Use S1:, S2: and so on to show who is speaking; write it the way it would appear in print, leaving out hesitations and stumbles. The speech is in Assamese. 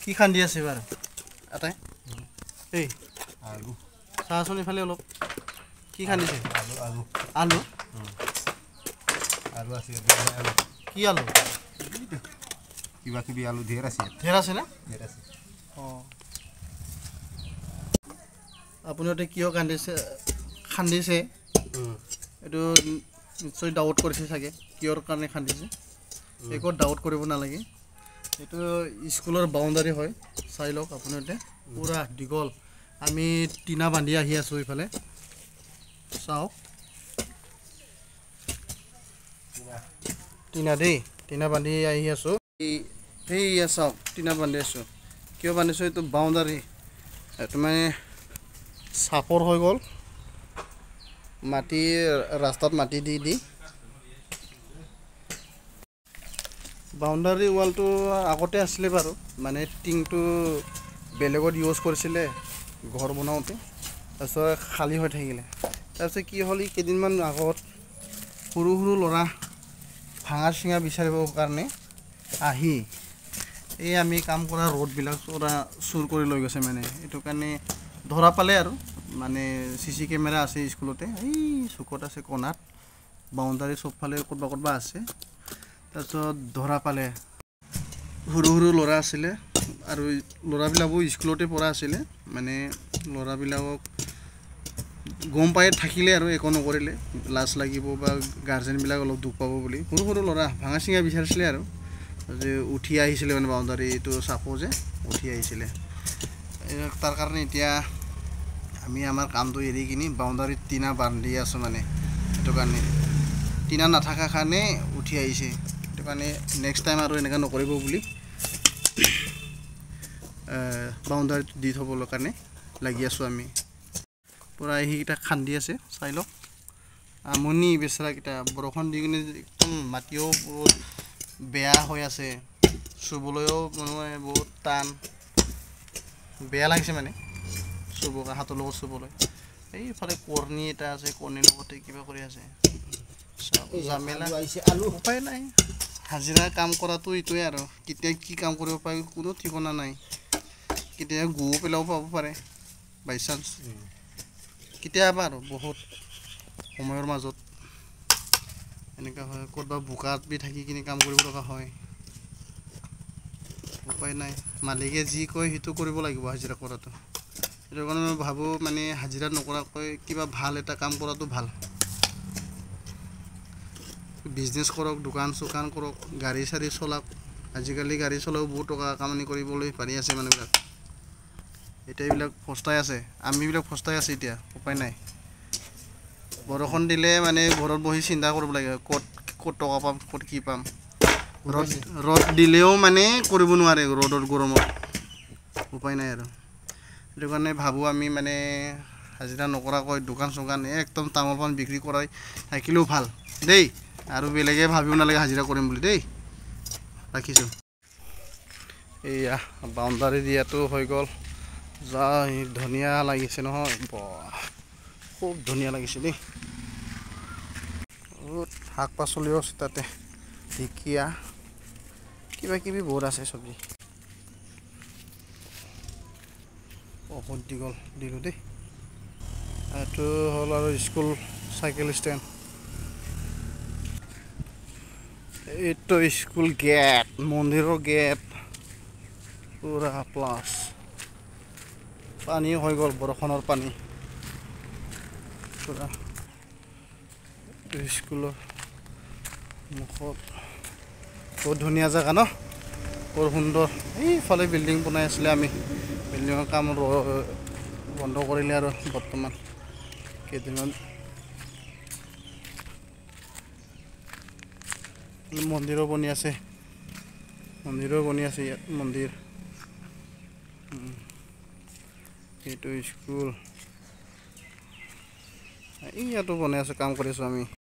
S1: কি খান্দি আছে বাৰু এটাই এই আলু চাচোন ইফালে অলপ কি খান্দিছে আলু আলু আলু আলু আছে আলু কি আলু কিবা কিবি আলু ঢেৰ আছে না ঢেৰ আছে অঁ আপুনিতে কিয় খান্দিছে এইটো নিশ্চয় ডাউট কৰিছে চাগে কিয়ৰ কাৰণে খান্দিছে একো ডাউট কৰিব নালাগে এইটো স্কুলৰ বাউণ্ডাৰী হয় চাই লওক আপুনিতে পুৰা দীঘল আমি টিনা বান্ধি আহি আছোঁ ইফালে চাওক টিনা বান্ধি আহি আছোঁ এই চাওক টিনা বান্ধি আছোঁ কিয় বান্ধিছোঁ এইটো বাউণ্ডাৰী এইটো মানে চাপৰ হৈ গ'ল মাটি ৰাস্তাত মাটি দি বাউণ্ডাৰী ৱালটো আগতে আছিলে বাৰু মানে টিংটো বেলেগত ইউজ কৰিছিলে ঘৰ বনাওঁতে তাৰপিছত খালী হৈ থাকিলে তাৰপিছত কি হ'ল কেইদিনমান আগত সৰু সৰু ল'ৰা ভাঙা চিঙা বিচাৰিবৰ কাৰণে আহি এই আমি কাম কৰা ৰোডবিলাক চুৰ কৰি লৈ গৈছে মানে এইটো কাৰণে ধৰা পালে আৰু মানে CC কেমেৰা আছে স্কুলতে এই চুকত আছে কোণাত বাউণ্ডাৰী চবফালে ক'ৰবাত আছে তাৰপিছত ধৰা পালে সৰু সৰু ল'ৰা আছিলে আৰু ল'ৰাবিলাকো স্কুলতে পঢ়া আছিলে মানে ল'ৰাবিলাকক গম পাই থাকিলে আৰু একো নকৰিলে লাজ লাগিব বা গাৰ্জেনবিলাক অলপ দুখ পাব বুলি সৰু সৰু ল'ৰা ভাঙা চিঙা বিচাৰিছিলে আৰু যে উঠি আহিছিলে মানে বাউণ্ডাৰী এইটো চাপো যে উঠি আহিছিলে তাৰ কাৰণে এতিয়া আমি আমাৰ কামটো এৰি কিনি বাউণ্ডাৰীত টিনা বান্ধি আছোঁ মানে সেইটো কাৰণে টিনা নাথাকা কাৰণে উঠি আহিছে সেইটো কাৰণে নেক্সট টাইম আৰু এনেকুৱা নকৰিব বুলি বাউণ্ডাৰীত দি থ'বৰ কাৰণে লাগি আছোঁ আমি পূৰা সেইকেইটা খান্দি আছে চাই লওক আমনি বেচেৰাকেইটা বৰষুণ দি কিনে একদম মাটিও বহুত বেয়া হৈ আছে চুবলৈও মানে বহুত টান বেয়া লাগিছে মানে চুবকে হাতৰ লগত চুবলৈ এইফালে কৰ্ণি এটা আছে কৰ্ণিৰ লগতে কিবা কৰি আছে জামেলা উপায় নাই হাজিৰা কাম কৰাটো এইটোৱে আৰু কেতিয়া কি কাম কৰিব পাৰি কোনো ঠিকনা নাই কেতিয়া গু পেলাব পাব পাৰে বাই চান্স কেতিয়াবা আৰু বহুত সময়ৰ মাজত এনেকুৱা হয় ক'ৰবাত বোকাত বি থাকি কিনি কাম কৰিব লগা হয় উপায় নাই মালিকে যি কয় সেইটো কৰিব লাগিব হাজিৰা কৰাটো সেইটো কাৰণে মই ভাবোঁ মানে হাজিৰা নকৰাকৈ কিবা ভাল এটা কাম কৰাটো ভাল বিজনেছ কৰক দোকান চোকান কৰক গাড়ী চাড়ী চলাওক আজিকালি গাড়ী চলাও বহুত টকা কামানি কৰিবলৈ পাৰি আছে মানুহবিলাক এতিয়া এইবিলাক ফস্তাই আছে আমিবিলাক ফস্তাই আছে এতিয়া উপায় নাই বৰষুণ দিলে মানে ঘৰত বহি চিন্তা কৰিব লাগে ক'ত টকা পাম ক'ত কি পাম ৰ'দ দিলেও মানে কৰিব নোৱাৰে ৰ'দৰ গৰমত উপায় নাই আৰু সেইটো কাৰণে ভাবোঁ আমি মানে হাজিৰা নকৰাকৈ দোকান চোকান একদম তামোল পাণ বিক্ৰী কৰাই থাকিলেও ভাল দেই আৰু বেলেগে ভাবিব নালাগে হাজিৰা কৰিম বুলি দেই ৰাখিছোঁ এইয়া বাউণ্ডাৰী দিয়াটো হৈ গ'ল যা ধুনীয়া লাগিছে নহয় খুব ধুনীয়া লাগিছে দেই বহুত শাক পাচলিও আছে তাতে ঢেকীয়া কিবা কিবি বহুত আছে চব্জি বহুত দীঘল দিলোঁ দেই এইটো হ'ল আৰু স্কুল চাইকেল ষ্টেণ্ড এইটো স্কুল গেট মন্দিৰৰ গেট পুৰা প্লাছ পানী হৈ গ'ল বৰষুণৰ পানী পুৰা স্কুলৰ মুখত বহুত ধুনীয়া জেগা ন বৰ সুন্দৰ এইফালে বিল্ডিং বনাই আছিলে আমি বিল্ডিঙৰ কাম বন্ধ কৰিলে আৰু বৰ্তমান কেইদিনমান মন্দিৰো বনি আছে ইয়াত মন্দিৰ এইটো স্কুল ইয়াতো বনাই আছে কাম কৰি আছোঁ আমি